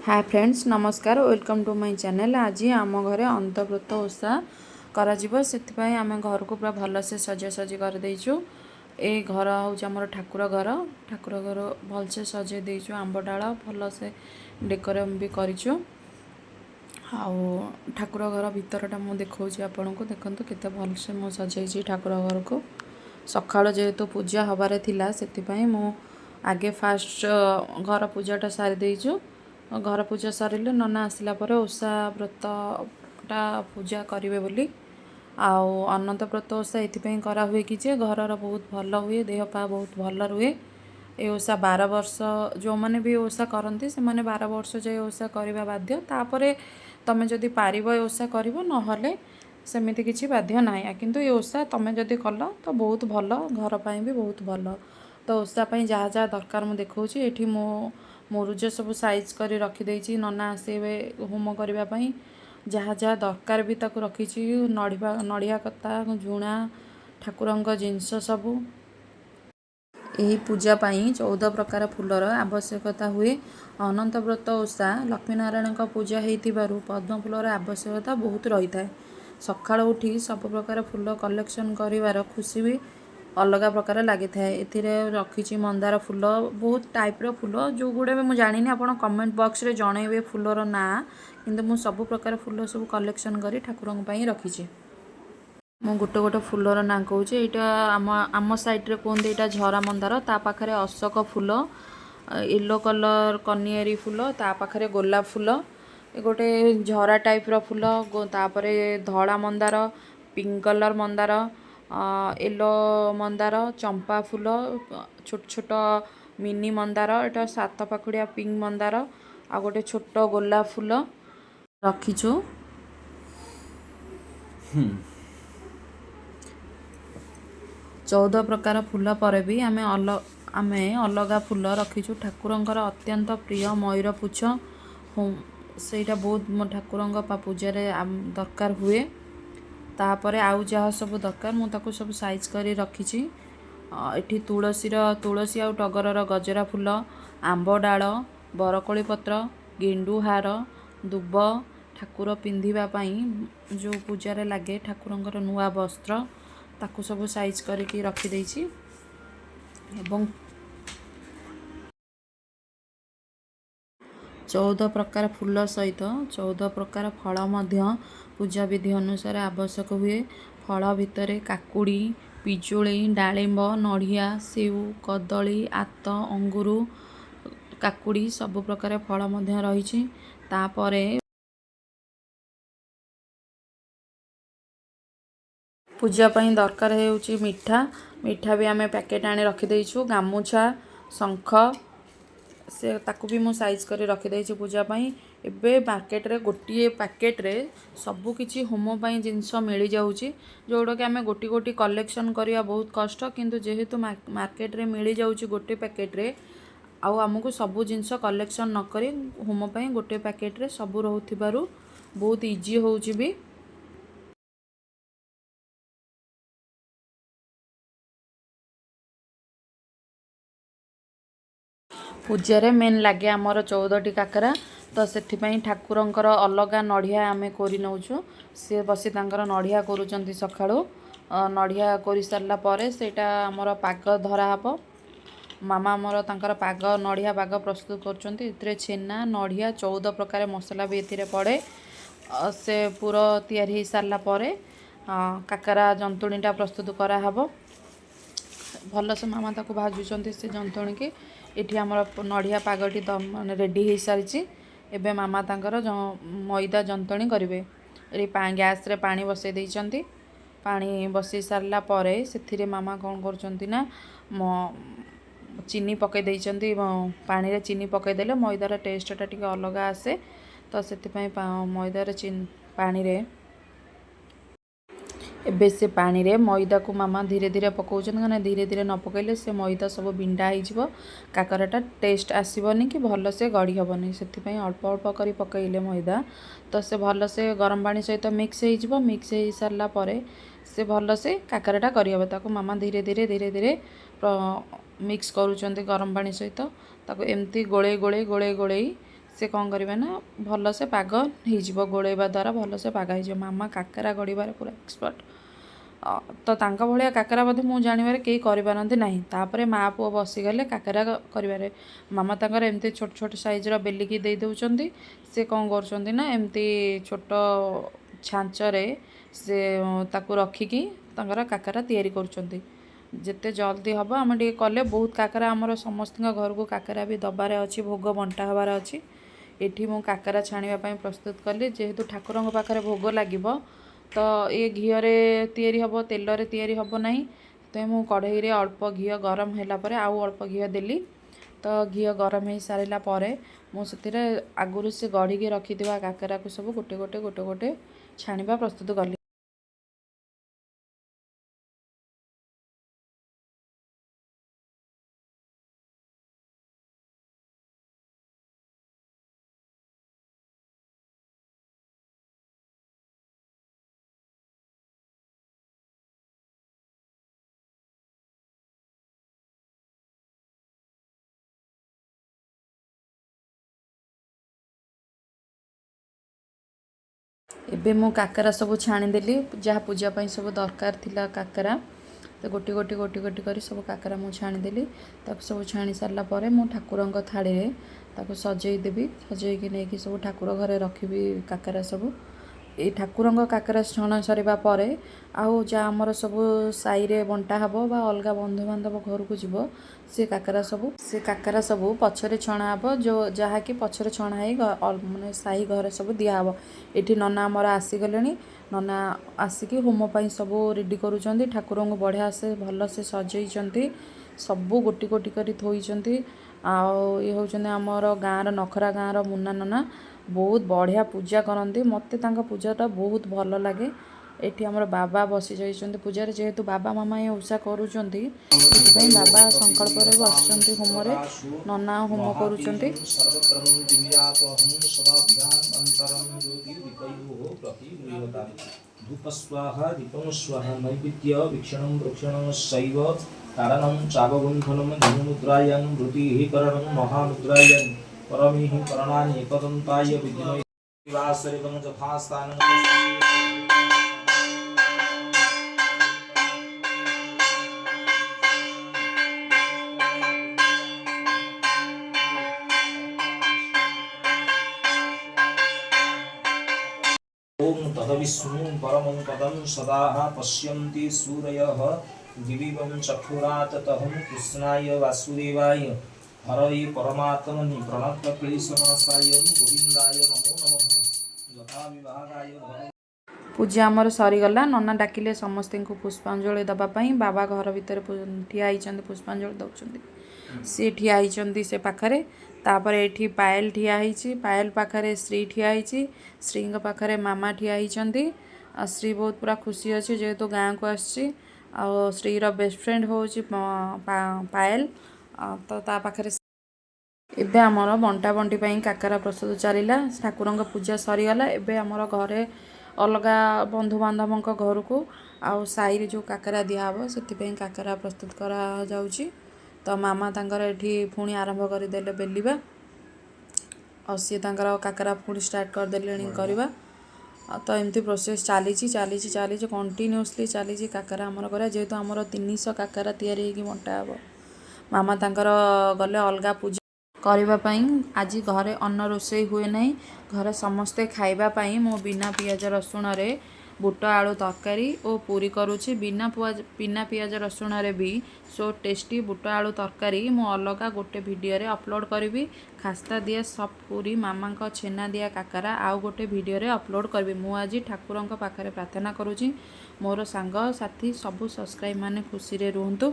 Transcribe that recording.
Hi friends नमस्कार welcome to my channel. आज आम घरे अंतव्रत ओषा करा आम घर को पूरा भल से सजासजी कर देचु। ए घर हूँ आम ठाकुर घर भलसे सजे देचु। आंब डाल भल से डेकोरेट भी करिचु। ठाकुर घर भितरटा मु देखा आपण को देखते केते भल से मु सजाई ठाकुर घर को। सकाळ जेहेतु पूजा हबारे थिला सेतिपई मु आगे फास्ट घर पूजाटा सारी देचु। घर पूजा सरिले नना आसला पर ओषा व्रतटा पूजा करेंगे बोली आउ अनंत व्रत ओषा ये करा हुए कि घरर बहुत भल हुए, देह पा बहुत भल रुए। ए ओषा 12 वर्ष जो मैंने भी ओषा करती से मैंने 12 वर्ष जाए ओषा करवा बाध्य। तापर तुम जदि पार ओषा कर ना सेमती किसी बाध्य ना, किंतु ये ओषा तुम जदि कल तो बहुत भल, घर पर भी बहुत भल। तो ओषा जहाँ जहाँ दरकार मुझे देखा ये मो मुरुज सब साइज कर रखीदे। नना आसवे होम करने जहाँ जहाँ दरकार भी ताक रखी नड़िया कता झुणा ठाकुर जिनस सबू। यही पूजापाई 14 प्रकार फूलर आवश्यकता हुए। अनंत व्रत ओषा लक्ष्मीनारायण पूजा हो पद्म फूलर आवश्यकता बहुत रही है। सकाळ उठी सब प्रकार फूल कलेक्शन कर खुशी भी अलग प्रकार लगी था। ए रखी मंदार फूल बहुत टाइप्र फूल जो गुड़े मुझे जानी आप कमेंट बॉक्स रे जनइबे फूलर ना, किंतु मु सब प्रकार फूल सब कलेक्शन कर ठाकुर रखी। मु गोटे गोटे फूलर ना कहूँ यहाँ आम साइड्रे कहते यहाँ झरा मंदार, ता पाखरे अशोक फूल, येलो कलर कनियारी फूल, ता पाखरे गोलाप फूल, गोटे झरा टाइप्र फूल, तापर धड़ा मंदार, पिंक कलर मंदार, येलो मंदार, चंपा फूल, छोट छोट मिनी मंदार, एटा 7 पाखुड़िया पिंक मंदार, आ गोटे छोट गोलाप फूल रखीचु। 14 प्रकार फूल पर भी आमे अलग फूल रखीचु। ठाकुरंकर अत्यंत प्रिय मयूर पुछ सेटा बहुत मो ठाकुरंग पूजार दरकार हुए। तापर आउ जहाँ सब दरकार मुझे सब साइज कर रखी। एठी तुलसी आउ टगरर गजरा फूल, आंब डाल, बरकोली पत्र, गेंडू हार, दुब, ठाकुर पिंधिबापाई जो पूजार लगे ठाकुरंकर नुआ वस्त्र ताकू सब साइज करके रखीदे। एवं 14 प्रकार फूल सहित 14 प्रकार फल पूजा विधि अनुसार आवश्यक हुए। फल भितर काकुड़ी, पिजुली, डालिंब, नड़िया, सेऊ, कदली, आत, अंगूर, काकुड़ी सब प्रकार फल रही। तापरे पूजा पाई दरकार है मिठा भी आमे पैकेट आने रखीदेचु। गामुछा, शंख से ताकू भी मु साइज कर रखीदे पूजा पाई। एबे मार्केट रे गोटे पैकेट रे सबु किछि होम पाई जिनस मिल जाउची, जोडो कि आमे गोटी गोटी कलेक्शन करिया बहुत कष्ट, किंतु जेहेतु मार्केट रे मिल जाउची गोटे पैकेट रे आउ आमको सबु जिनस कलेक्शन न करी होम पाई गोटे पैकेट रे सबु रहउथिबारु बहुत इजी होउची भी। पूजा मेन लगे आमर 14टी काकरा, तो से ठाकुरंकर अलग नड़िया आमे कोरी नौचु। सी बसी तांकर नड़िया करूचंती सखाळु। नड़िया कोरी सारला परे सेटा आमर पाग धरा हबो। मामा आमर तांकर पाग नड़िया पाग प्रस्तुत करचंती। इतरे छेना, नड़िया, 14 प्रकार मसला भी एथिरे पड़े। से पूरा तैयारी हो सारला परे काकरा जंतुणीटा प्रस्तुत करा हबो। भल से मामा ताको भाजुचंती से जंतुणी के। एठी आमर नड़िया पागटी माने रेडी हो सारी। एबे मामा तांकर मैदा जंतुणी करिवे। गैस रे पानी बसई देइचंती। पानी बसई सारला परे सेथिरे मामा कोन करचंती ना चीनी पकई देइचंती। पानी रे चीनी पकई देले मैदार टेस्टटा टिके अलग आसे, तो सेति पई मैदार पानी रे एबे से पानी रे मैदा को मामा धीरे धीरे पकाउछन, ना धीरे धीरे न पकैले से मैदा सब बिंडा हो काकराटा टेस्ट आसबनी कि भल से गढ़ी हेबनी। से अल्प अल्प कर पकईले मैदा तो से भल से गरम पानी सहित मिक्स हो मिक्स हो सारा पर से भल से काकराटा करहब। ताको मामा धीरे धीरे धीरे धीरे मिक्स करूछंती गरम पानी सहित। ताको एमती गोले गोले गोले गोले ସେ କ'ଣ କରିବେ ନା ଭଲସେ ପାଗ ହେଇଯିବ, ଗୋଳେଇବା ଦ୍ୱାରା ଭଲସେ ପାଗ ହେଇଯିବ। ମାମା କାକରା ଗଢ଼ିବାରେ ପୁରା ଏକ୍ସପର୍ଟ। ତ ତାଙ୍କ ଭଳିଆ କାକରା ବୋଧେ ମୁଁ ଜାଣିବାରେ କେହି କରିପାରନ୍ତି ନାହିଁ। ତାପରେ ମା ପୁଅ ବସିଗଲେ କାକରା କରିବାରେ। ମାମା ତାଙ୍କର ଏମିତି ଛୋଟ ଛୋଟ ସାଇଜ୍ର ବେଲିକି ଦେଇ ଦେଉଛନ୍ତି। ସେ କ'ଣ କରୁଛନ୍ତି ନା ଏମିତି ଛୋଟ ଛାଞ୍ଚରେ ସେ ତାକୁ ରଖିକି ତାଙ୍କର କାକରା ତିଆରି କରୁଛନ୍ତି। ଯେତେ ଜଲ୍ଦି ହେବ ଆମେ ଟିକେ କଲେ, ବହୁତ କାକରା ଆମର ସମସ୍ତଙ୍କ ଘରକୁ କାକରା ବି ଦେବାରେ ଅଛି, ଭୋଗ ବଣ୍ଟା ହେବାର ଅଛି। ଏଠି ମୁଁ କାକରା ଛାଣିବା ପାଇଁ ପ୍ରସ୍ତୁତ କଲି। ଯେହେତୁ ଠାକୁରଙ୍କ ପାଖରେ ଭୋଗ ଲାଗିବ ତ ଏ ଘିଅରେ ତିଆରି ହେବ, ତେଲରେ ତିଆରି ହେବ ନାହିଁ। ସେଥିପାଇଁ ମୁଁ କଢ଼େଇରେ ଅଳ୍ପ ଘିଅ ଗରମ ହେଲା ପରେ ଆଉ ଅଳ୍ପ ଘିଅ ଦେଲି। ତ ଘିଅ ଗରମ ହେଇସାରିଲା ପରେ ମୁଁ ସେଥିରେ ଆଗରୁ ସେ ଗଢ଼ିକି ରଖିଥିବା କାକରାକୁ ସବୁ ଗୋଟେ ଗୋଟେ ଛାଣିବା ପ୍ରସ୍ତୁତ କଲି। ଏବେ ମୁଁ କାକରା ସବୁ ଛାଣିଦେଲି, ଯାହା ପୂଜା ପାଇଁ ସବୁ ଦରକାର ଥିଲା କାକରା। ତ ଗୋଟି କରି ସବୁ କାକରା ମୁଁ ଛାଣିଦେଲି। ତାକୁ ସବୁ ଛାଣି ସାରିଲା ପରେ ମୁଁ ଠାକୁରଙ୍କ ଥାଳିରେ ତାକୁ ସଜେଇ ଦେବି। ସଜେଇକି ନେଇକି ସବୁ ଠାକୁର ଘରେ ରଖିବି କାକରା ସବୁ। ଏଇ ଠାକୁରଙ୍କ କାକରା ଛଣା ସରିବା ପରେ ଆଉ ଯାହା ଆମର ସବୁ ସାହିରେ ବଣ୍ଟା ହେବ ବା ଅଲଗା ବନ୍ଧୁବାନ୍ଧବ ଘରକୁ ଯିବ, ସେ କାକରା ସବୁ ପଛରେ ଛଣା ହେବ। ଯାହାକି ପଛରେ ଛଣା ହେଇ ମାନେ ସାହି ଘରେ ସବୁ ଦିଆହେବ। ଏଠି ନନା ଆମର ଆସିଗଲେଣି। ନନା ଆସିକି ହୋମ ପାଇଁ ସବୁ ରେଡ଼ି କରୁଛନ୍ତି। ଠାକୁରଙ୍କୁ ବଢ଼ିଆ ସେ ଭଲସେ ସଜେଇଛନ୍ତି, ସବୁ ଗୋଟି କରି ଥୋଇଛନ୍ତି। ଆଉ ଇଏ ହେଉଛନ୍ତି ଆମର ଗାଁର ନଖରା ଗାଁର ମୁନା ନନା। ବହୁତ ବଢ଼ିଆ ପୂଜା କରନ୍ତି, ମୋତେ ତାଙ୍କ ପୂଜାଟା ବହୁତ ଭଲ ଲାଗେ। ଏଠି ଆମର ବାବା ବସିଯାଇଛନ୍ତି ପୂଜାରେ। ଯେହେତୁ ବାବା ମାମା ଏ ଓଷା କରୁଛନ୍ତି, ସେଥିପାଇଁ ବାବା ସଂକଳ୍ପରେ ବସିଛନ୍ତି ହୋମରେ। ନନା ହୋମ କରୁଛନ୍ତି। धूप स्वाहा दीपं स्वाहा नैवेद्य वीक्षणं प्रोक्षणं शैव तारणं चापगुंफनं धनुमुद्रायां वृत्तिः करणं महामुद्रायां परमेहि करणानि एकदन्ताय विद्महे वासरिकं यथास्थानं ओम तदविष्णु परमं पदं सदा पश्यन्ति सूरयः दिवीवं चक्षुरात् तहं कृष्णाय वासुदेवाय हरये परमात्मनि प्रणतक्लेशनाशाय गोविन्दाय नमो नमः यथा विभागाय ପୂଜା ଆମର ସରିଗଲା। ନନା ଡାକିଲେ ସମସ୍ତଙ୍କୁ ପୁଷ୍ପାଞ୍ଜଳି ଦେବା ପାଇଁ। ବାବା ଘର ଭିତରେ ଠିଆ ହେଇଛନ୍ତି, ପୁଷ୍ପାଞ୍ଜଳି ଦେଉଛନ୍ତି। ସିଏ ଠିଆ ହେଇଛନ୍ତି ସେ ପାଖରେ। ତାପରେ ଏଠି ପାଏଲ ଠିଆ ହେଇଛି, ପାଏଲ ପାଖରେ ଶ୍ରୀ ଠିଆ ହେଇଛି, ଶ୍ରୀଙ୍କ ପାଖରେ ମାମା ଠିଆ ହେଇଛନ୍ତି। ଆଉ ଶ୍ରୀ ବହୁତ ପୁରା ଖୁସି ଅଛି ଯେହେତୁ ଗାଁକୁ ଆସିଛି। ଆଉ ଶ୍ରୀର ବେଷ୍ଟ ଫ୍ରେଣ୍ଡ ହେଉଛି ପାଏଲ। ତ ତା ପାଖରେ ଏବେ ଆମର ବଣ୍ଟା ବଣ୍ଟି ପାଇଁ କାକରା ପ୍ରସ୍ତୁତ ଚାଲିଲା। ଠାକୁରଙ୍କ ପୂଜା ସରିଗଲା। ଏବେ ଆମର ଘରେ ଅଲଗା ବନ୍ଧୁବାନ୍ଧବଙ୍କ ଘରକୁ ଆଉ ସାହିରେ ଯେଉଁ କାକରା ଦିଆହେବ ସେଥିପାଇଁ କାକରା ପ୍ରସ୍ତୁତ କରାଯାଉଛି। ତ ମାମା ତାଙ୍କର ଏଠି ପୁଣି ଆରମ୍ଭ କରିଦେଲେ ବେଲିବା। ଆଉ ସିଏ ତାଙ୍କର କାକରା ପୁଣି ଷ୍ଟାର୍ଟ କରିଦେଲେଣି କରିବା। ତ ଏମିତି ପ୍ରୋସେସ୍ ଚାଲିଛି କଣ୍ଟିନ୍ୟୁଅସଲି ଚାଲିଛି କାକରା ଆମର କରିବା। ଯେହେତୁ ଆମର 300 କାକରା ତିଆରି ହେଇକି ବଣ୍ଟା ହେବ, ମାମା ତାଙ୍କର ଗଲେ ଅଲଗା ପୂଜା କରିବା ପାଇଁ। ଆଜି ଘରେ ଅନ୍ନ ରୋଷେଇ ହୁଏ ନାହିଁ। ଘରେ ସମସ୍ତେ ଖାଇବା ପାଇଁ ମୁଁ ବିନା ପିଆଜ ରସୁଣରେ ବୁଟ ଆଳୁ ତରକାରୀ ଓ ପୁରୀ କରୁଛି। ବିନା ପିଆଜ ରସୁଣରେ ବି ସୋ ଟେଷ୍ଟି ବୁଟ ଆଳୁ ତରକାରୀ ମୁଁ ଅଲଗା ଗୋଟେ ଭିଡ଼ିଓରେ ଅପଲୋଡ଼ କରିବି। ଖାସ୍ତା ଦିଆ ସଫ୍ଟ ପୁରୀ, ମାମାଙ୍କ ଛେନା ଦିଆ କାକରା ଆଉ ଗୋଟେ ଭିଡ଼ିଓରେ ଅପଲୋଡ଼ କରିବି। ମୁଁ ଆଜି ଠାକୁରଙ୍କ ପାଖରେ ପ୍ରାର୍ଥନା କରୁଛି ମୋର ସାଙ୍ଗସାଥି ସବୁ ସବସ୍କ୍ରାଇବ୍ ମାନେ ଖୁସିରେ ରୁହନ୍ତୁ।